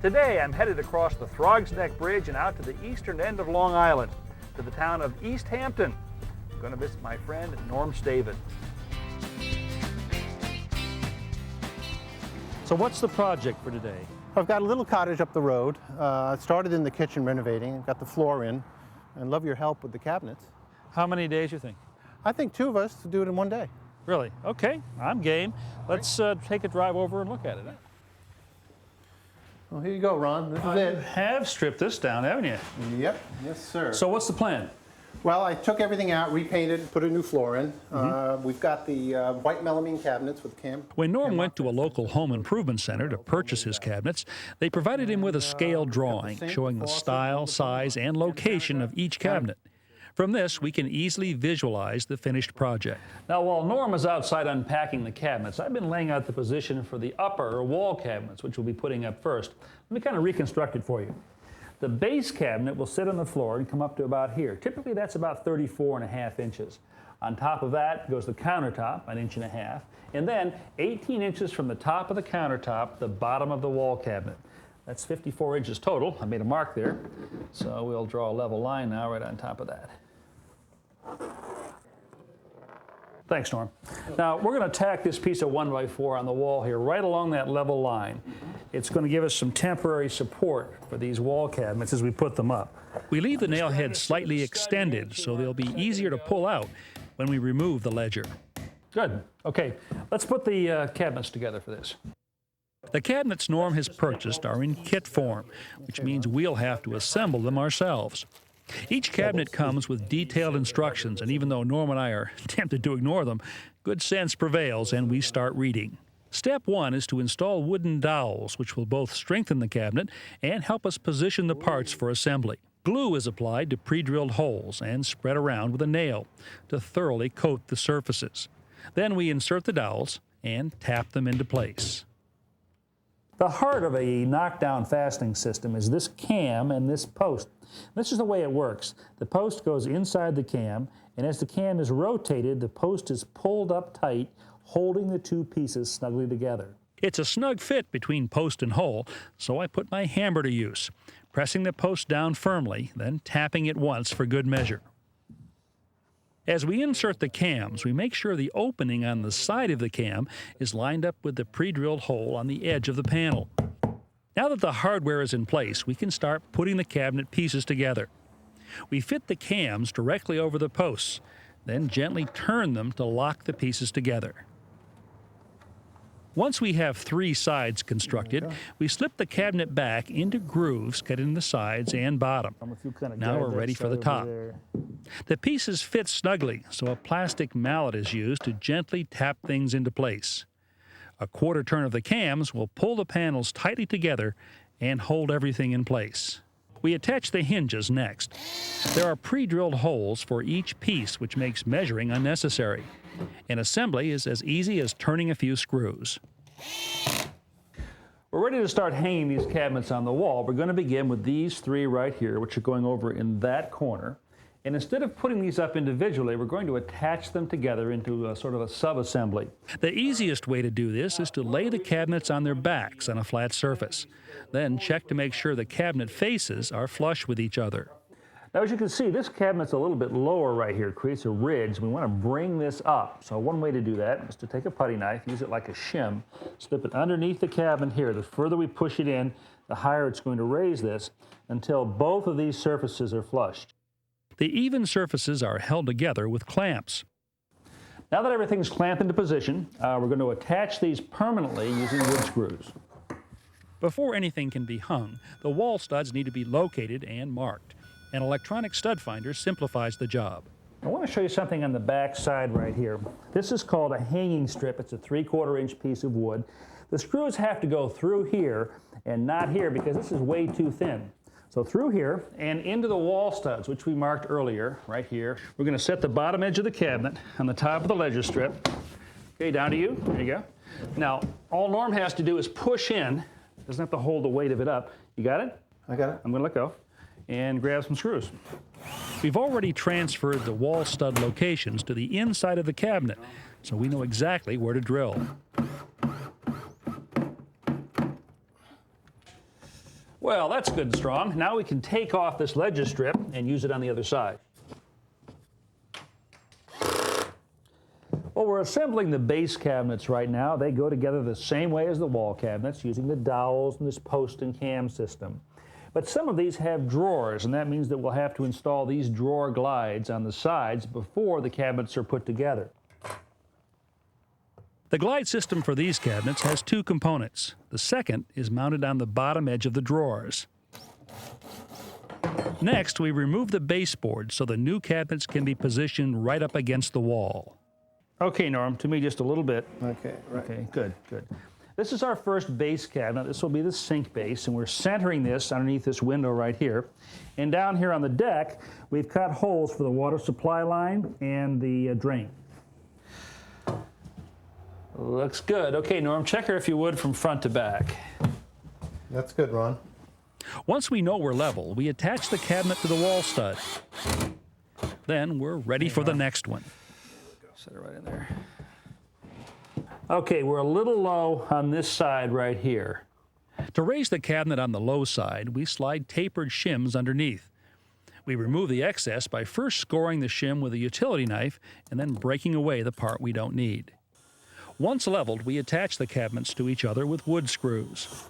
Today I'm headed across the Throgs Neck Bridge and out to the eastern end of Long Island, to the town of East Hampton. I'm going to visit my friend Norm Stavin. So what's the project for today? I've got a little cottage up the road. I started in the kitchen renovating, got the floor in, and love your help with the cabinets. How many days you think? I think two of us to do it in one day. Really? Okay, I'm game. Let's take a drive over and look at it. Well, here you go, Ron. This is it. You have stripped this down, haven't you? Yep. Yes, sir. So what's the plan? Well, I took everything out, repainted, put a new floor in. We've got the white melamine cabinets with cam. When Norm went to a local home improvement center to purchase his cabinets, they provided him with a scale drawing showing the style, size, and location of each cabinet. From this, we can easily visualize the finished project. Now, while Norm is outside unpacking the cabinets, I've been laying out the position for the upper wall cabinets, which we'll be putting up first. Let me kind of reconstruct it for you. The base cabinet will sit on the floor and come up to about here. Typically, that's about 34.5 inches. On top of that goes the countertop, 1.5 inches, and then 18 inches from the top of the countertop, the bottom of the wall cabinet. That's 54 inches total. I made a mark there, so we'll draw a level line now right on top of that. Thanks, Norm. Now, we're going to tack this piece of 1x4 on the wall here, right along that level line. It's going to give us some temporary support for these wall cabinets as we put them up. We leave the nail heads slightly extended so they'll be easier to pull out when we remove the ledger. Good. Okay, let's put the cabinets together for this. The cabinets Norm has purchased are in kit form, which means we'll have to assemble them ourselves. Each cabinet comes with detailed instructions, and even though Norm and I are tempted to ignore them, good sense prevails and we start reading. Step one is to install wooden dowels, which will both strengthen the cabinet and help us position the parts for assembly. Glue is applied to pre-drilled holes and spread around with a nail to thoroughly coat the surfaces. Then we insert the dowels and tap them into place. The heart of a knockdown fastening system is this cam and this post. This is the way it works. The post goes inside the cam, and as the cam is rotated, the post is pulled up tight, holding the two pieces snugly together. It's a snug fit between post and hole, so I put my hammer to use, pressing the post down firmly, then tapping it once for good measure. As we insert the cams, we make sure the opening on the side of the cam is lined up with the pre-drilled hole on the edge of the panel. Now that the hardware is in place, we can start putting the cabinet pieces together. We fit the cams directly over the posts, then gently turn them to lock the pieces together. Once we have three sides constructed, we slip the cabinet back into grooves cut in the sides and bottom. Now we're ready for the top. The pieces fit snugly, so a plastic mallet is used to gently tap things into place. A quarter turn of the cams will pull the panels tightly together and hold everything in place. We attach the hinges next. There are pre-drilled holes for each piece, which makes measuring unnecessary. And assembly is as easy as turning a few screws. We're ready to start hanging these cabinets on the wall. We're going to begin with these three right here, which are going over in that corner. And instead of putting these up individually, we're going to attach them together into a sort of a sub-assembly. The easiest way to do this is to lay the cabinets on their backs on a flat surface. Then check to make sure the cabinet faces are flush with each other. Now, as you can see, this cabinet's a little bit lower right here. It creates a ridge. We want to bring this up. So one way to do that is to take a putty knife, use it like a shim, slip it underneath the cabinet here. The further we push it in, the higher it's going to raise this until both of these surfaces are flushed. The even surfaces are held together with clamps. Now that everything's clamped into position, we're going to attach these permanently using wood screws. Before anything can be hung, the wall studs need to be located and marked. An electronic stud finder simplifies the job. I want to show you something on the back side right here. This is called a hanging strip. It's a 3/4 inch piece of wood. The screws have to go through here and not here because this is way too thin. So through here and into the wall studs, which we marked earlier, right here. We're going to set the bottom edge of the cabinet on the top of the ledger strip. Okay, down to you. There you go. Now, all Norm has to do is push in. Doesn't have to hold the weight of it up. You got it? I got it. I'm going to let go and grab some screws. We've already transferred the wall stud locations to the inside of the cabinet, so we know exactly where to drill. Well, that's good and strong. Now we can take off this ledger strip and use it on the other side. Well, we're assembling the base cabinets right now. They go together the same way as the wall cabinets, using the dowels and this post and cam system. But some of these have drawers, and that means that we'll have to install these drawer glides on the sides before the cabinets are put together. The glide system for these cabinets has two components. The second is mounted on the bottom edge of the drawers. Next, we remove the baseboard so the new cabinets can be positioned right up against the wall. Okay, Norm, to me just a little bit. Okay, right. Okay, good, good. This is our first base cabinet. This will be the sink base, and we're centering this underneath this window right here. And down here on the deck, we've cut holes for the water supply line and the drain. Looks good. Okay, Norm, check her if you would from front to back. That's good, Ron. Once we know we're level, we attach the cabinet to the wall stud. Then we're ready for the next one. Set it right in there. Okay, we're a little low on this side right here. To raise the cabinet on the low side, we slide tapered shims underneath. We remove the excess by first scoring the shim with a utility knife and then breaking away the part we don't need. Once leveled, we attach the cabinets to each other with wood screws.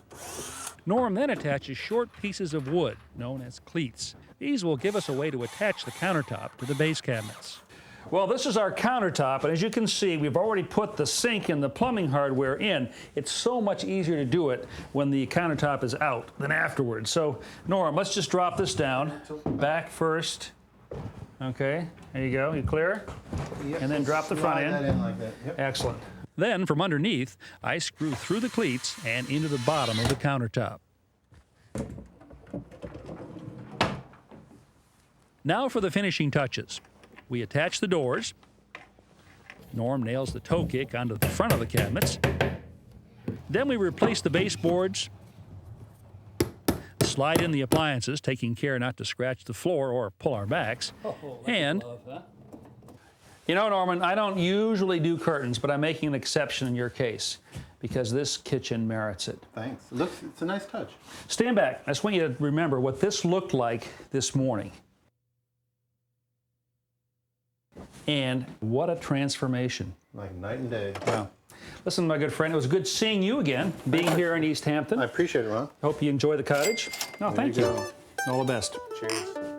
Norm then attaches short pieces of wood, known as cleats. These will give us a way to attach the countertop to the base cabinets. Well, this is our countertop, and as you can see, we've already put the sink and the plumbing hardware in. It's so much easier to do it when the countertop is out than afterwards. So, Norm, let's just drop this down. Back first. Okay, there you go. You clear? Yep. And then drop the front Slide end. that in like that. Yep. Excellent. Then, from underneath, I screw through the cleats and into the bottom of the countertop. Now for the finishing touches. We attach the doors. Norm nails the toe kick onto the front of the cabinets. Then we replace the baseboards, slide in the appliances, taking care not to scratch the floor or pull our backs, and You know, Norman, I don't usually do curtains, but I'm making an exception in your case because this kitchen merits it. Thanks. It's a nice touch. Stand back. I just want you to remember what this looked like this morning. And what a transformation. Like night and day. Wow. Listen, my good friend, it was good seeing you again, being here in East Hampton. I appreciate it, Ron. Hope you enjoy the cottage. No, thank you. go. All the best. Cheers.